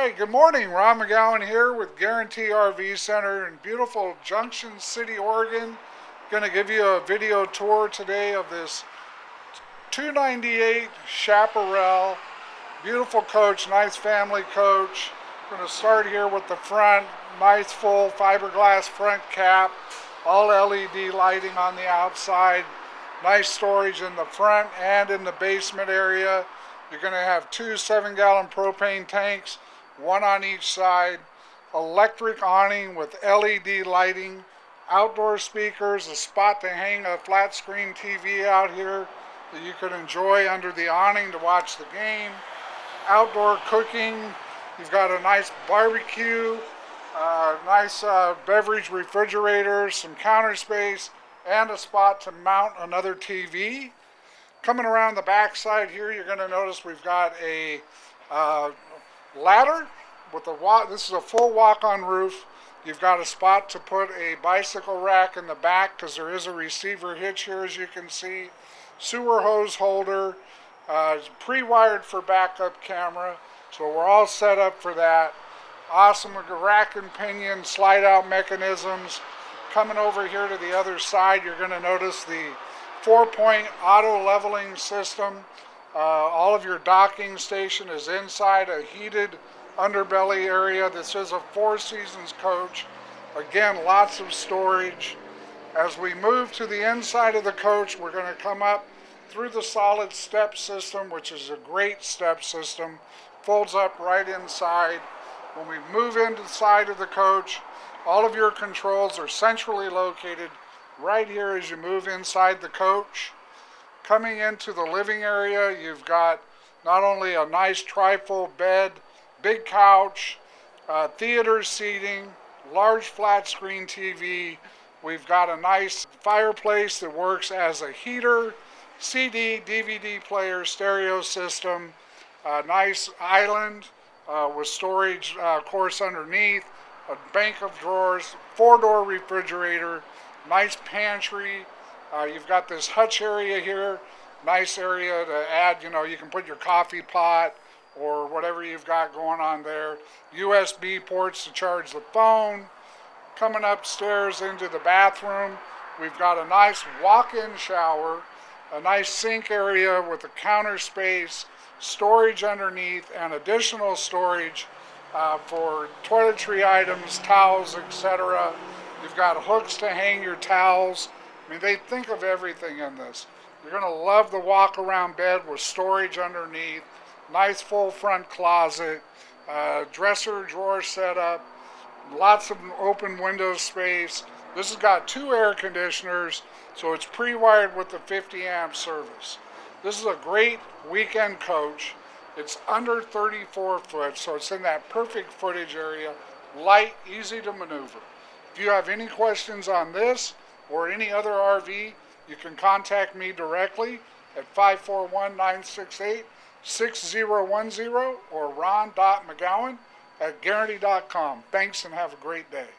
right, good morning. Ron McGowan here with Guaranty RV Center in beautiful Junction City, Oregon. Going to give you a video tour today of this 298 Chaparral. Beautiful coach, nice family coach. Going to start here with the front. Nice full fiberglass front cap. All LED lighting on the outside. Nice storage in the front and in the basement area. You're going to have two 7-gallon propane tanks, one on each side, electric awning with LED lighting, outdoor speakers, a spot to hang a flat screen TV out here that you can enjoy under the awning to watch the game, outdoor cooking. You've got a nice barbecue, nice beverage refrigerator, some counter space, and a spot to mount another TV. Coming around the back side here, you're going to notice we've got a ladder with a walk. This is a full walk-on roof. You've got a spot to put a bicycle rack in the back because there is a receiver hitch here, as you can see. Sewer hose holder, pre-wired for backup camera, so we're all set up for that. Awesome rack and pinion slide-out mechanisms. Coming over here to the other side, you're going to notice the 4-point auto leveling system. All of your docking station is inside a heated underbelly area. This is a Four Seasons coach. Again, lots of storage. As we move to the inside of the coach, we're going to come up through the solid step system, which is a great step system. Folds up right inside. When we move into the side of the coach, all of your controls are centrally located right here as you move inside the coach. Coming into the living area, you've got not only a nice trifold bed, big couch, theater seating, large flat screen TV. We've got a nice fireplace that works as a heater, CD, DVD player, stereo system, a nice island with storage, of course, underneath, a bank of drawers, 4-door refrigerator, nice pantry. You've got this hutch area here. Nice area to add, you can put your coffee pot or whatever you've got going on there. USB ports to charge the phone. Coming upstairs into the bathroom, we've got a nice walk-in shower, a nice sink area with a counter space, storage underneath, and additional storage for toiletry items, towels, etc. You've got hooks to hang your towels. I mean, they think of everything in this. You're going to love the walk-around bed with storage underneath, nice full front closet, dresser drawer setup, lots of open window space. This has got 2 air conditioners, so it's pre-wired with the 50-amp service. This is a great weekend coach. It's under 34 foot, so it's in that perfect footage area, light, easy to maneuver. If you have any questions on this or any other RV, you can contact me directly at 541-968-6010 or ron.mcgowan@guaranty.com. Thanks and have a great day.